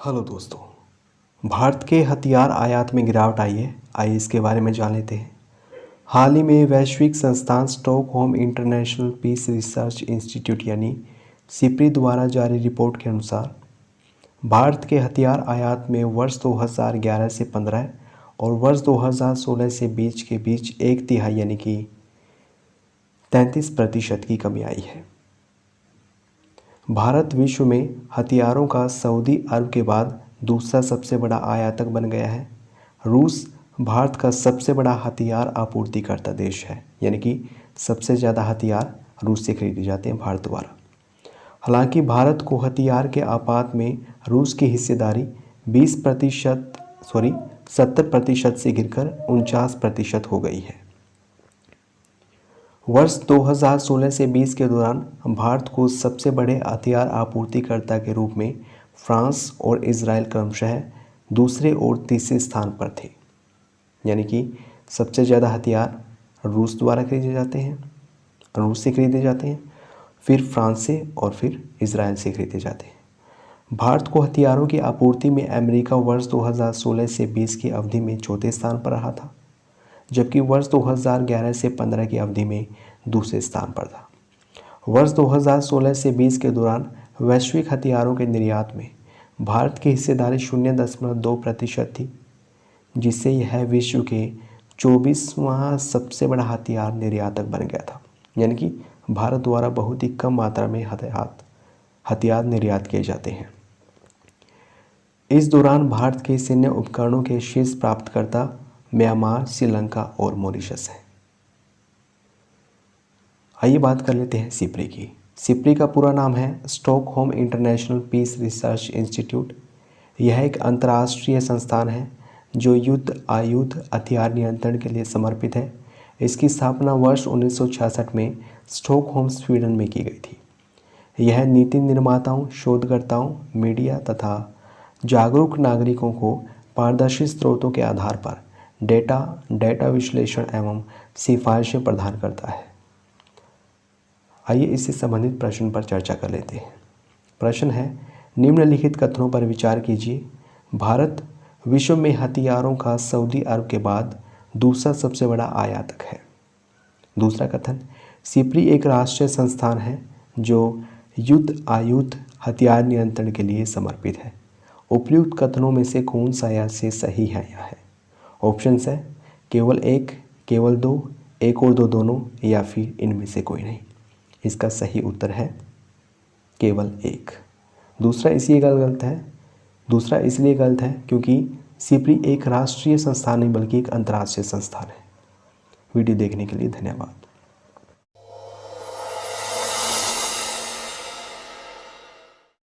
Hello दोस्तों, भारत के हथियार आयात में गिरावट आई है। आइए इसके बारे में जान लेते हैं। हाल ही में वैश्विक संस्थान Stockholm International Peace Research Institute यानी सिप्री द्वारा जारी रिपोर्ट के अनुसार भारत के हथियार आयात में वर्ष 2011 से 15 और वर्ष 2016 से 20 के बीच एक तिहाई यानी कि 33% की कमी आई है। भारत विश्व में हथियारों का सऊदी अरब के बाद दूसरा सबसे बड़ा आयातक बन गया है। रूस भारत का सबसे बड़ा हथियार आपूर्तिकर्ता देश है, यानी कि सबसे ज़्यादा हथियार रूस से खरीदे जाते हैं भारत द्वारा। हालांकि भारत को हथियार के आपात में रूस की हिस्सेदारी 70% से गिरकर 49% हो गई है। वर्ष 2016 से 20 के दौरान भारत को सबसे बड़े हथियार आपूर्तिकर्ता के रूप में फ्रांस और इजराइल क्रमशः दूसरे और तीसरे स्थान पर थे, यानी कि सबसे ज़्यादा हथियार रूस द्वारा खरीदे जाते हैं, रूस से खरीदे जाते हैं, फिर फ्रांस से और फिर इजराइल से खरीदे जाते हैं। भारत को हथियारों की आपूर्ति में अमेरिका वर्ष 2016 से 20 की अवधि में चौथे स्थान पर रहा था, जबकि वर्ष 2011 से 15 की अवधि में दूसरे स्थान पर था। वर्ष 2016 से 20 के दौरान वैश्विक हथियारों के निर्यात में भारत की हिस्सेदारी 0.2% थी, जिससे यह विश्व के 24वां सबसे बड़ा हथियार निर्यातक बन गया था। यानी कि भारत द्वारा बहुत ही कम मात्रा में हथियार निर्यात किए जाते हैं। इस दौरान भारत के सैन्य उपकरणों के शीर्ष प्राप्तकर्ता म्यांमार, श्रीलंका और मॉरिशस है। आइए बात कर लेते हैं सिप्री की। सिप्री का पूरा नाम है Stockholm International Peace Research Institute. यह एक अंतर्राष्ट्रीय संस्थान है जो युद्ध आयुध हथियार नियंत्रण के लिए समर्पित है। इसकी स्थापना वर्ष 1966 में स्टॉकहोम, स्वीडन में की गई थी। यह नीति निर्माताओं, शोधकर्ताओं, मीडिया तथा जागरूक नागरिकों को पारदर्शी स्रोतों के आधार पर डेटा विश्लेषण एवं सिफारिशें प्रदान करता है। आइए इससे संबंधित प्रश्न पर चर्चा कर लेते हैं। प्रश्न है, निम्नलिखित कथनों पर विचार कीजिए। भारत विश्व में हथियारों का सऊदी अरब के बाद दूसरा सबसे बड़ा आयातक है। दूसरा कथन, सिप्री एक राष्ट्रीय संस्थान है जो युद्ध आयुध हथियार नियंत्रण के लिए समर्पित है। उपयुक्त कथनों में से कौन सा या से सही है या है? ऑप्शन है केवल एक, केवल दो, एक और दो दोनों, या फिर इनमें से कोई नहीं। इसका सही उत्तर है केवल एक। दूसरा इसलिए गलत है क्योंकि सिप्री एक राष्ट्रीय संस्थान नहीं बल्कि एक अंतर्राष्ट्रीय संस्थान है। वीडियो देखने के लिए धन्यवाद।